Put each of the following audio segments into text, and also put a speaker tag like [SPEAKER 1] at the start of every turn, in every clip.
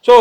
[SPEAKER 1] So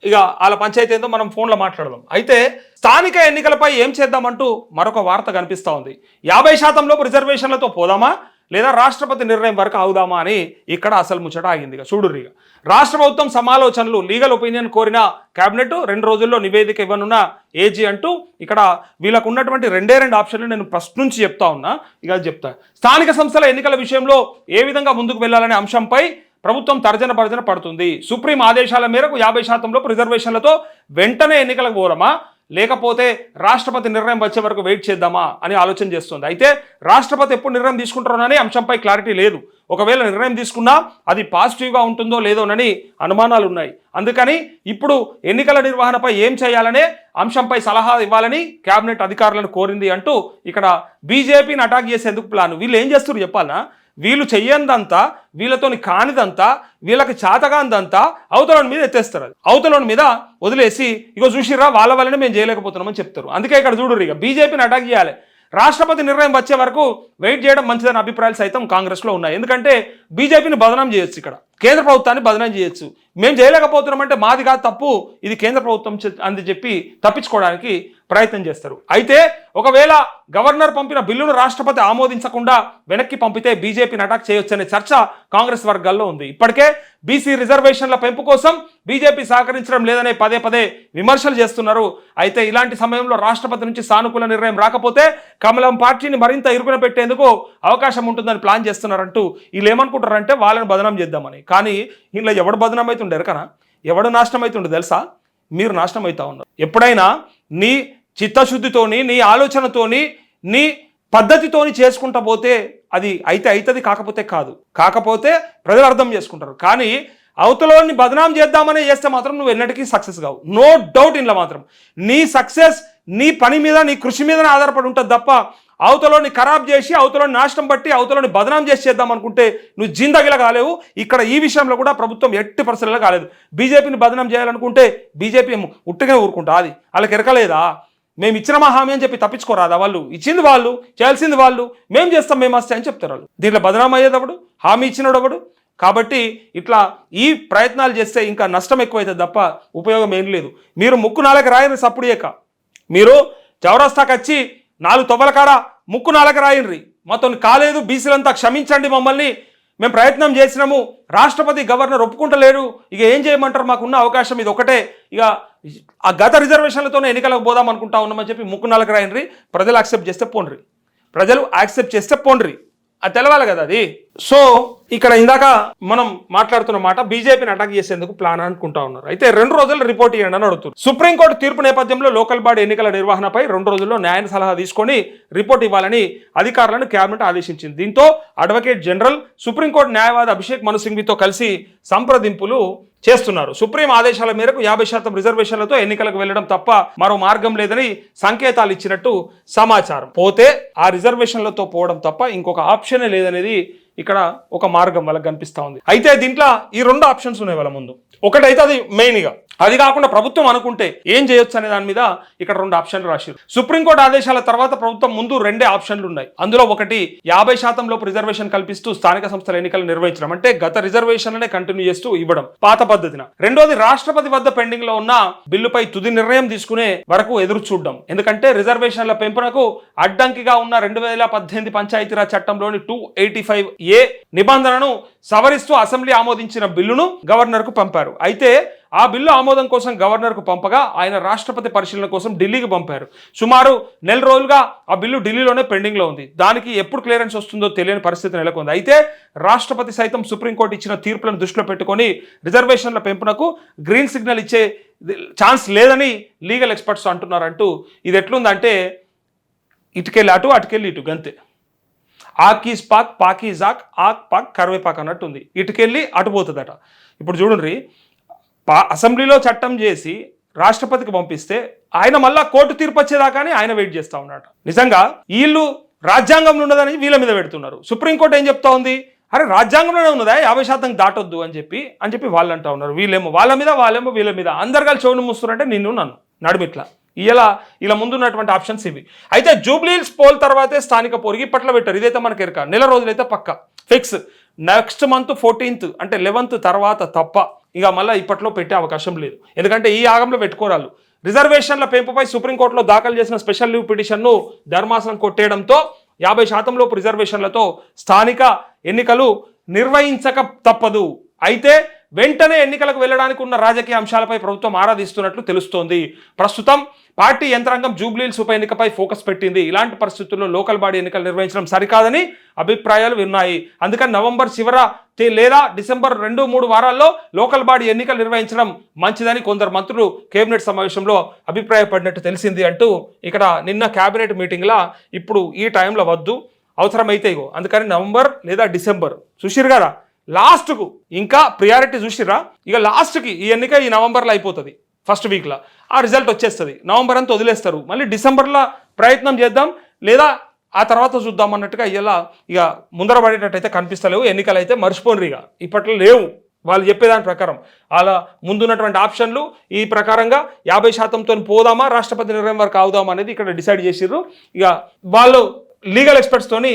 [SPEAKER 1] ఇక వాళ్ళ పంచాయతీ ఏందో మనం ఫోన్లో మాట్లాడదాం. అయితే స్థానిక ఎన్నికలపై ఏం చేద్దామంటూ మరొక వార్త కనిపిస్తూ ఉంది. 50% రిజర్వేషన్లతో పోదామా లేదా రాష్ట్రపతి నిర్ణయం వరకు అవుదామా అని ఇక్కడ అసలు ముచ్చట ఆగింది. ఇక చూడుర్రిగా రాష్ట్ర ప్రభుత్వం సమాలోచనలు, లీగల్ ఒపీనియన్ కోరిన కేబినెట్ 2 రోజుల్లో నివేదిక ఇవ్వనున్న ఏజీ అంటూ ఇక్కడ వీళ్ళకు ఉన్నటువంటి రెండే ఆప్షన్లు నేను ఫస్ట్ నుంచి చెప్తా ఉన్నా. ఇక చెప్తా, స్థానిక సంస్థల ఎన్నికల విషయంలో ఏ విధంగా ముందుకు వెళ్ళాలనే అంశంపై ప్రభుత్వం తర్జన భర్జన పడుతుంది. సుప్రీం ఆదేశాల మేరకు 50% రిజర్వేషన్లతో వెంటనే ఎన్నికలకు పోదామా లేకపోతే రాష్ట్రపతి నిర్ణయం వచ్చే వరకు వెయిట్ చేద్దామా అని ఆలోచన చేస్తుంది. అయితే రాష్ట్రపతి ఎప్పుడు నిర్ణయం తీసుకుంటారోననే అంశంపై క్లారిటీ లేదు. ఒకవేళ నిర్ణయం తీసుకున్నా అది పాజిటివ్గా ఉంటుందో లేదోనని అనుమానాలు ఉన్నాయి. అందుకని ఇప్పుడు ఎన్నికల నిర్వహణపై ఏం చేయాలనే అంశంపై సలహా ఇవ్వాలని కేబినెట్ అధికారులను కోరింది అంటూ ఇక్కడ బీజేపీని అటాక్ చేసేందుకు ప్లాన్. వీళ్ళు ఏం చేస్తున్నారు చెప్పాలనా? వీళ్ళు చెయ్యందంతా, వీళ్ళతోని కానిదంతా, వీళ్ళకి చేతగాందంతా అవతలని మీద ఎత్తేస్తారు. అది అవతలని మీద వదిలేసి ఇగో చూసిర్రా వాళ్ళ వల్లనే మేము చేయలేకపోతున్నామని చెప్తారు. అందుకే ఇక్కడ చూడరు, ఇక బీజేపీని అటాక్ చేయాలి. రాష్ట్రపతి నిర్ణయం వచ్చే వరకు వెయిట్ చేయడం మంచిదన్న అభిప్రాయాలు సైతం కాంగ్రెస్లో ఉన్నాయి. ఎందుకంటే బీజేపీని బదనాం చేయొచ్చు, ఇక్కడ కేంద్ర ప్రభుత్వాన్ని బదనాం చేయొచ్చు. మేము చేయలేకపోతున్నామంటే మాది కాదు తప్పు, ఇది కేంద్ర ప్రభుత్వం అని చెప్పి తప్పించుకోవడానికి ప్రయత్నం చేస్తారు. అయితే ఒకవేళ గవర్నర్ పంపిన బిల్లును రాష్ట్రపతి ఆమోదించకుండా వెనక్కి పంపితే బీజేపీని అటాక్ చేయొచ్చనే చర్చ కాంగ్రెస్ వర్గాల్లో ఉంది. ఇప్పటికే బీసీ రిజర్వేషన్ల పెంపు కోసం బీజేపీ సహకరించడం లేదనే పదే విమర్శలు చేస్తున్నారు. అయితే ఇలాంటి సమయంలో రాష్ట్రపతి నుంచి సానుకూల నిర్ణయం రాకపోతే కమలం పార్టీని మరింత ఇరుకున పెట్టేందుకు అవకాశం ఉంటుందని ప్లాన్ చేస్తున్నారంటూ వీళ్ళు ఏమనుకుంటారంటే వాళ్ళని బదనాం చేద్దామని. కానీ ఇలా ఎవడు బదనాం అవుతుండే ఎరకనా? ఎవడు నాశనం అవుతుండే తెలుసా? మీరు నాశనం అవుతా ఉన్నారు. ఎప్పుడైనా నీ చిత్తశుద్ధితోని, నీ ఆలోచనతోని, నీ పద్ధతితోని చేసుకుంటా పోతే అది అయితే అవుతుంది, కాకపోతే ప్రజలు అర్థం చేసుకుంటారు. కానీ అవతలని బదనాం చేద్దామనే చేస్తే మాత్రం నువ్వు ఎన్నటికీ సక్సెస్ కావు. No doubt. ఇంట్లో మాత్రం నీ సక్సెస్ నీ పని మీద, నీ కృషి మీదనే ఆధారపడి ఉంటుంది తప్ప అవతలని ఖరాబ్ చేసి, అవతలని నాశనం బట్టి, అవతలని బదనాం చేసి చేద్దాం అనుకుంటే నువ్వు జిందగిలా కాలేవు. ఇక్కడ ఈ విషయంలో కూడా ప్రభుత్వం ఎట్టి పరిస్థితుల్లో కాలేదు. బీజేపీని బదనాం చేయాలనుకుంటే బీజేపీ ఉట్టిగా ఊరుకుంటా. అది వాళ్ళకి ఎరకలేదా? మేము ఇచ్చిన మా హామీ అని చెప్పి తప్పించుకోరాదా? వాళ్ళు ఇచ్చింది వాళ్ళు, చేయాల్సింది వాళ్ళు, మేము చేస్తాం, మేము వస్తాయి అని చెప్తారు వాళ్ళు. దీంట్లో బదనాం అయ్యేటప్పుడు హామీ ఇచ్చినప్పుడు. కాబట్టి ఇట్లా ఈ ప్రయత్నాలు చేస్తే ఇంకా నష్టం ఎక్కువైతుంది తప్ప ఉపయోగం ఏం లేదు. మీరు ముక్కు నాలుగు రాయని సప్పుడు చేయక, మీరు చౌరస్తాకి వచ్చి 4 తొవ్వల కాడ ముక్కు నాలుగు రాయండి, మాతో కాలేదు, బీసీలంతా క్షమించండి, మమ్మల్ని మేము ప్రయత్నం చేసినాము, రాష్ట్రపతి గవర్నర్ ఒప్పుకుంటలేరు, ఇక ఏం చేయమంటారు, మాకున్న అవకాశం ఇది ఒకటే, ఇక ఆ గత రిజర్వేషన్లతోనే ఎన్నికలకు పోదాం అనుకుంటా ఉన్నామని చెప్పి ముక్కు నాలుగు రాయండి. ప్రజలు యాక్సెప్ట్ చేస్తే పోండ్రి, అది తెలవాలి కదా అది. సో ఇక్కడ ఇందాక మనం మాట్లాడుతున్న మాట బీజేపీని అటాక్ చేసేందుకు ప్లాన్ అనుకుంటా ఉన్నారు. అయితే 2 రోజులు రిపోర్ట్ ఇవ్వండి అని అడుగుతున్నారు. సుప్రీంకోర్టు తీర్పు నేపథ్యంలో లోకల్ బాడీ ఎన్నికల నిర్వహణపై 2 రోజుల్లో న్యాయ సలహా తీసుకొని రిపోర్ట్ ఇవ్వాలని అధికారులను కేబినెట్ ఆదేశించింది. దీంతో అడ్వకేట్ జనరల్, సుప్రీంకోర్టు న్యాయవాది అభిషేక్ మను సింఘ్వితో కలిసి సంప్రదింపులు చేస్తున్నారు. సుప్రీం ఆదేశాల మేరకు 50% రిజర్వేషన్లతో ఎన్నికలకు వెళ్లడం తప్ప మరో మార్గం లేదని సంకేతాలు ఇచ్చినట్టు సమాచారం. పోతే ఆ రిజర్వేషన్లతో పోవడం తప్ప ఇంకొక ఆప్షనే లేదనేది ఇక్కడ ఒక మార్గం వాళ్ళకి కనిపిస్తా ఉంది. అయితే దీంట్లో ఈ 2 ఆప్షన్స్ ఉన్నాయి వాళ్ళ ముందు. ఒకటైతే అది మెయిన్గా, అది కాకుండా ప్రభుత్వం అనుకుంటే ఏం చేయొచ్చు అనే దాని మీద ఇక్కడ 2 ఆప్షన్లు రాశారు. సుప్రీంకోర్టు ఆదేశాల తర్వాత ప్రభుత్వం ముందు 2 ఆప్షన్లు ఉన్నాయి. అందులో ఒకటి 50% లోపు రిజర్వేషన్ కల్పిస్తూ స్థానిక సంస్థల ఎన్నికలు నిర్వహించడం, అంటే గత రిజర్వేషన్లనే కంటిన్యూ చేస్తూ ఇవ్వడం పాత పద్ధతిన. రెండోది రాష్ట్రపతి వద్ద పెండింగ్ లో ఉన్న బిల్లుపై తుది నిర్ణయం తీసుకునే వరకు ఎదురు చూడడం. ఎందుకంటే రిజర్వేషన్ల పెంపునకు అడ్డంకిగా ఉన్న 2018 పంచాయతీరాజ్ చట్టంలోని 285A నిబంధనను సవరిస్తూ అసెంబ్లీ ఆమోదించిన బిల్లును గవర్నర్ కు పంపారు. అయితే ఆ బిల్లు ఆమోదం కోసం గవర్నర్కు పంపగా ఆయన రాష్ట్రపతి పరిశీలన కోసం ఢిల్లీకి పంపారు. సుమారు 1 నెల రోజులుగా ఆ బిల్లు ఢిల్లీలోనే పెండింగ్లో ఉంది. దానికి ఎప్పుడు క్లియరెన్స్ వస్తుందో తెలియని పరిస్థితి నెలకొంది. అయితే రాష్ట్రపతి సైతం సుప్రీంకోర్టు ఇచ్చిన తీర్పులను దృష్టిలో పెట్టుకొని రిజర్వేషన్ల పెంపునకు గ్రీన్ సిగ్నల్ ఇచ్చే ఛాన్స్ లేదని లీగల్ ఎక్స్పర్ట్స్ అంటున్నారంటూ. ఇది ఎట్లుందంటే ఇటుకెళ్ళి అటు, అటుకెళ్ళి ఇటు, గంతే. ఆకీస్ పాక్, పాకీజాక్, ఆక్ పాక్, కరివేపాక్ అన్నట్టు ఉంది. ఇటుకెళ్ళి అటు పోతుందట. ఇప్పుడు చూడండి, అసెంబ్లీలో చట్టం చేసి రాష్ట్రపతికి పంపిస్తే ఆయన మళ్ళా కోర్టు తీర్పు వచ్చేదాకానే ఆయన వెయిట్ చేస్తూ ఉన్నాడు. నిజంగా వీళ్ళు రాజ్యాంగంలో ఉన్నదని వీళ్ళ మీద పెడుతున్నారు. సుప్రీంకోర్టు ఏం చెప్తా ఉంది, అరే రాజ్యాంగంలోనే ఉన్నదా 50% దాటొద్దు అని చెప్పి వాళ్ళు అంటా ఉన్నారు. వీళ్ళేమో వాళ్ళ మీద, వాళ్ళేమో వీళ్ళ మీద, అందరు కలిసి చెవును మూస్తున్నారంటే నన్ను నడుమిట్లా. ఇలా ముందున్నటువంటి ఆప్షన్స్ ఇవి. అయితే జూబ్లీహిల్స్ పోల్ తర్వాతే స్థానిక పోరుకి పట్ల పెట్టారు. ఇదైతే మనకి ఎరక. 1 నెల రోజులైతే పక్క ఫిక్స్. నెక్స్ట్ మంత్ 14th అంటే 11th తర్వాత తప్ప ఇక మళ్ళీ ఇప్పట్లో పెట్టే అవకాశం లేదు. ఎందుకంటే ఈ ఆగంలో పెట్టుకోరాళ్ళు. రిజర్వేషన్ల పెంపుపై సుప్రీంకోర్టులో దాఖలు చేసిన స్పెషల్ లీవ్ పిటిషన్ను ధర్మాసనం కొట్టేయడంతో 50% లోపు రిజర్వేషన్లతో స్థానిక ఎన్నికలు నిర్వహించక తప్పదు. అయితే వెంటనే ఎన్నికలకు వెళ్ళడానికి ఉన్న రాజకీయ అంశాలపై ప్రభుత్వం ఆరాధిస్తున్నట్లు తెలుస్తోంది. ప్రస్తుతం పార్టీ యంత్రాంగం జూబ్లీహిల్స్ ఉప ఎన్నికపై ఫోకస్ పెట్టింది. ఇలాంటి పరిస్థితుల్లో లోకల్ బాడీ ఎన్నికలు నిర్వహించడం సరికాదని అభిప్రాయాలు ఉన్నాయి. అందుకని నవంబర్ చివర లేదా డిసెంబర్ 2-3 వారాల్లో లోకల్ బాడీ ఎన్నికలు నిర్వహించడం మంచిదని కొందరు మంత్రులు కేబినెట్ సమావేశంలో అభిప్రాయపడినట్టు తెలిసింది అంటూ ఇక్కడ నిన్న కేబినెట్ మీటింగ్లా ఇప్పుడు ఈ టైంలో వద్దు, అవసరమైతే ఇగో అందుకని నవంబర్ లేదా డిసెంబర్ చూసిరు కదా, లాస్ట్కు ఇంకా ప్రియారిటీ చూసిరా, ఇక లాస్ట్కి ఈ ఎన్నిక ఈ నవంబర్లో అయిపోతుంది. ఫస్ట్ వీక్లో ఆ రిజల్ట్ వచ్చేస్తుంది. నవంబర్ అంతా వదిలేస్తారు, మళ్ళీ డిసెంబర్లో ప్రయత్నం చేద్దాం లేదా ఆ తర్వాత చూద్దాం అన్నట్టుగా ఇలా ఇక ముందర పడేటట్టయితే కనిపిస్తలేవు. ఎన్నికలు అయితే మర్చిపోండి, ఇక ఇప్పట్లో లేవు. వాళ్ళు చెప్పేదాని ప్రకారం అలా ముందున్నటువంటి ఆప్షన్లు ఈ ప్రకారంగా 50%తో పోదామా, రాష్ట్రపతి నిర్ణయం వరకు అవుదామా అనేది ఇక్కడ డిసైడ్ చేసిర్రు. ఇక వాళ్ళు లీగల్ ఎక్స్పర్ట్స్తోని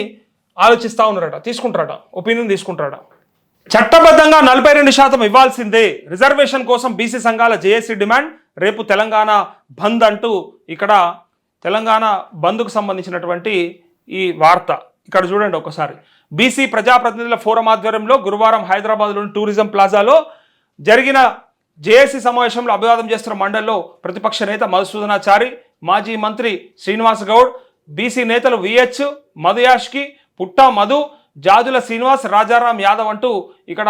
[SPEAKER 1] ఆలోచిస్తూ ఉన్నారట, తీసుకుంటారట, ఒపీనియన్ తీసుకుంటారట. చట్టబద్ధంగా 42% ఇవ్వాల్సిందే, రిజర్వేషన్ కోసం బీసీ సంఘాల జేఏసీ డిమాండ్. రేపు తెలంగాణ బంద్ అంటూ ఇక్కడ తెలంగాణ బంద్కు సంబంధించినటువంటి ఈ వార్త ఇక్కడ చూడండి ఒకసారి. బీసీ ప్రజాప్రతినిధుల ఫోరం ఆధ్వర్యంలో గురువారం హైదరాబాద్లోని టూరిజం ప్లాజాలో జరిగిన జేఏసీ సమావేశంలో అభివాదం చేస్తున్న మండలిలో ప్రతిపక్ష నేత మధుసూదనాచారి, మాజీ మంత్రి శ్రీనివాస్ గౌడ్, బీసీ నేతలు విహెచ్ మధుయాష్కి, పుట్టా మధు, జాజుల శ్రీనివాస్, రాజారాం యాదవ్ అంటూ ఇక్కడ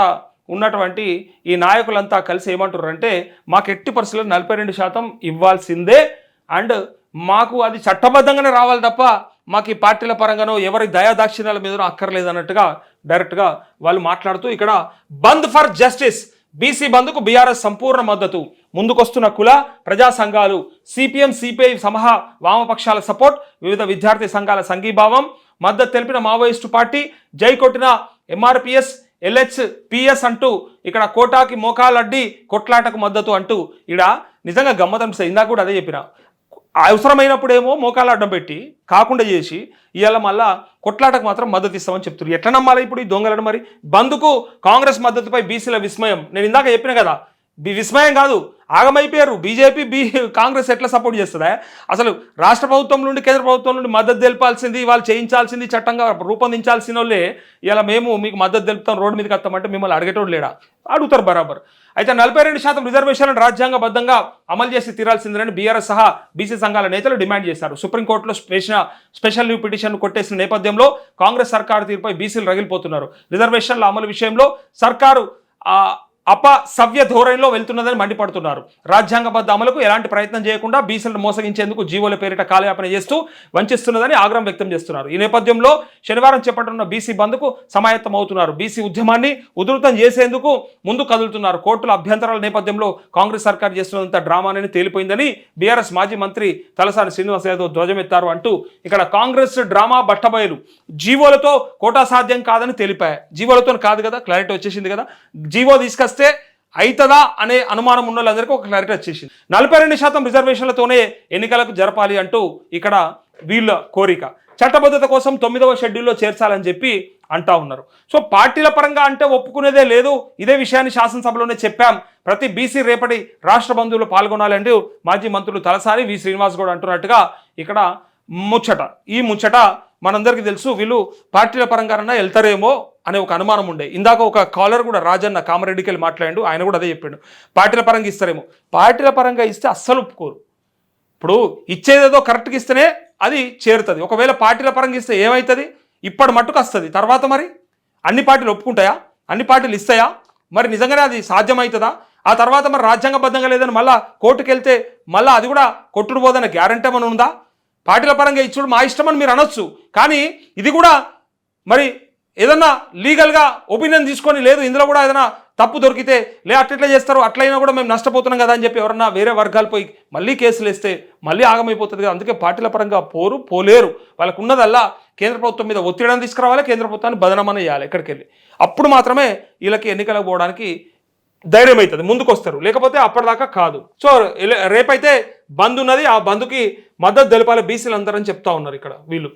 [SPEAKER 1] ఉన్నటువంటి ఈ నాయకులంతా కలిసి ఏమంటారంటే మాకు ఎట్టి పరిస్థితుల్లో 42% ఇవ్వాల్సిందే అండ్ మాకు అది చట్టబద్ధంగానే రావాలి తప్ప మాకు ఈ పార్టీల పరంగానో ఎవరి దయాదాక్షిణ్యాల మీద అక్కర్లేదు అన్నట్టుగా డైరెక్ట్గా వాళ్ళు మాట్లాడుతూ ఇక్కడ బంద్ ఫర్ జస్టిస్, బీసీ బంద్కు బీఆర్ఎస్ సంపూర్ణ మద్దతు, ముందుకొస్తున్న కుల ప్రజా సంఘాలు, సిపిఎం సిపిఐ సమహా వామపక్షాల సపోర్ట్, వివిధ విద్యార్థి సంఘాల సంఘీభావం, మద్దతు తెలిపిన మావోయిస్టు పార్టీ, జై కొట్టిన ఎంఆర్పిఎస్ ఎల్హెచ్పిఎస్ అంటూ ఇక్కడ కోటాకి మోకాలడ్డి కొట్లాటకు మద్దతు అంటూ ఇక్కడ నిజంగా గమ్మతం. ఇందాక కూడా అదే చెప్పిన, అవసరమైనప్పుడేమో మోకాలు అడ్డం పెట్టి కాకుండా చేసి ఇవాళ మళ్ళా కొట్లాటకు మాత్రం మద్దతు ఇస్తామని చెప్తున్నారు. ఎట్లా నమ్మాలి ఇప్పుడు ఈ దొంగలను? మరి బంద్కు కాంగ్రెస్ మద్దతుపై బీసీల విస్మయం. నేను ఇందాక చెప్పిన కదా, విస్మయం కాదు, ఆగమైపోయారు. బీజేపీ కాంగ్రెస్ ఎట్లా సపోర్ట్ చేస్తుందా? అసలు రాష్ట్ర ప్రభుత్వం నుండి కేంద్ర ప్రభుత్వం నుండి మద్దతు తెలిపాల్సింది, వాళ్ళు చేయించాల్సింది, చట్టంగా రూపొందించాల్సిన వాళ్ళే ఇలా మేము మీకు మద్దతు తెలుపుతాం, రోడ్డు మీదకి వస్తామంటే మిమ్మల్ని అడిగేటోడు లేడా? అడుగుతారు బరాబర్. అయితే 42% రిజర్వేషన్లను రాజ్యాంగబద్ధంగా అమలు చేసి తీరాల్సిందని బీఆర్ఎస్ సహా బీసీ సంఘాల నేతలు డిమాండ్ చేశారు. సుప్రీంకోర్టులో స్పెషల్ లీవ్ పిటిషన్ కొట్టేసిన నేపథ్యంలో కాంగ్రెస్ సర్కారు తీరుపై బీసీలు రగిలిపోతున్నారు. రిజర్వేషన్ల అమలు విషయంలో సర్కారు అపసవ్య ధోరణిలో వెళ్తున్నదని మండిపడుతున్నారు. రాజ్యాంగబద్ధ అమలుకు ఎలాంటి ప్రయత్నం చేయకుండా బీసీలను మోసగించేందుకు జీవోల పేరిట కాలయాపన చేస్తూ వంచిస్తున్నదని ఆగ్రహం వ్యక్తం చేస్తున్నారు. ఈ నేపథ్యంలో శనివారం చేపట్టనున్న బీసీ బంద్కు సమాయత్తమవుతున్నారు. బీసీ ఉద్యమాన్ని ఉధృతం చేసేందుకు ముందు కదులుతున్నారు. కోర్టుల అభ్యంతరాల నేపథ్యంలో కాంగ్రెస్ సర్కారు చేస్తున్నంత డ్రామాని తేలిపోయిందని బీఆర్ఎస్ మాజీ మంత్రి తలసాని శ్రీనివాస్ యాదవ్ ధ్వజమెత్తారు అంటూ ఇక్కడ కాంగ్రెస్ డ్రామా బట్టబయలు. జీవోలతో కోటా సాధ్యం కాదని తెలిపాయి. జీవోలతో కాదు కదా, క్లారిటీ వచ్చేసింది కదా. జీవో తీసుకొస్తే అవుతుందా అనే అనుమానం ఉన్న వాళ్ళందరికీ ఒక క్లారిటీ వచ్చేసింది. 42% రిజర్వేషన్లతోనే ఎన్నికలకు జరపాలి అంటూ ఇక్కడ వీళ్ళ కోరిక. చట్టబద్ధత కోసం 9వ షెడ్యూల్లో చేర్చాలని చెప్పి అంటా ఉన్నారు. సో పార్టీల పరంగా అంటే ఒప్పుకునేదే లేదు. ఇదే విషయాన్ని శాసనసభలోనే చెప్పాం. ప్రతి బీసీ రేపటి రాష్ట్ర బంధువులు పాల్గొనాలి అంటూ మాజీ మంత్రులు తలసాని వి శ్రీనివాస్ గౌడ్ అంటున్నట్టుగా ఇక్కడ ముచ్చట. ఈ ముచ్చట మనందరికీ తెలుసు. వీళ్ళు పార్టీల పరంగానన్నా వెళ్తారేమో అనే ఒక అనుమానం ఉండే. ఇందాక ఒక కాలర్ కూడా రాజన్న కామారెడ్డికి వెళ్ళి మాట్లాడాడు, ఆయన కూడా అదే చెప్పాడు, పార్టీల పరంగా ఇస్తారేమో. పార్టీల పరంగా ఇస్తే అస్సలు ఒప్పుకోరు. ఇప్పుడు ఇచ్చేదేదో కరెక్ట్గా ఇస్తేనే అది చేరుతుంది. ఒకవేళ పార్టీల పరంగా ఇస్తే ఏమవుతుంది? ఇప్పటి మట్టుకు వస్తుంది, తర్వాత మరి అన్ని పార్టీలు ఒప్పుకుంటాయా? అన్ని పార్టీలు ఇస్తాయా? మరి నిజంగానే అది సాధ్యమవుతుందా? ఆ తర్వాత మరి రాజ్యాంగబద్ధంగా లేదని మళ్ళీ కోర్టుకు వెళ్తే మళ్ళీ అది కూడా కొట్టుడు పోదన్న గ్యారంటీ ఏమైనా ఉందా? పార్టీల పరంగా ఇచ్చుడు మా ఇష్టమని మీరు అనొచ్చు, కానీ ఇది కూడా మరి ఏదన్నా లీగల్గా ఒపీనియన్ తీసుకొని లేదు ఇందులో కూడా ఏదైనా తప్పు దొరికితే అట్లా చేస్తారు, అట్లయినా కూడా మేము నష్టపోతున్నాం కదా అని చెప్పి ఎవరన్నా వేరే వర్గాలు పోయి మళ్ళీ కేసులు వేస్తే మళ్ళీ ఆగమైపోతుంది కదా. అందుకే పార్టీల పరంగా పోలేరు. వాళ్ళకు ఉన్నదల్లా కేంద్ర ప్రభుత్వం మీద ఒత్తిడిని తీసుకురావాలి, కేంద్ర ప్రభుత్వాన్ని బదనామని చేయాలి ఎక్కడికి వెళ్ళి. అప్పుడు మాత్రమే వీళ్ళకి ఎన్నికలకు పోవడానికి ధైర్యం అవుతుంది, ముందుకు వస్తారు. లేకపోతే అప్పటిదాకా కాదు. సో రేపైతే బంద్ ఉన్నది, ఆ బంద్కి మద్దతు తెలపాలి బీసీలు అందరని చెప్తా ఉన్నారు ఇక్కడ వీళ్ళు.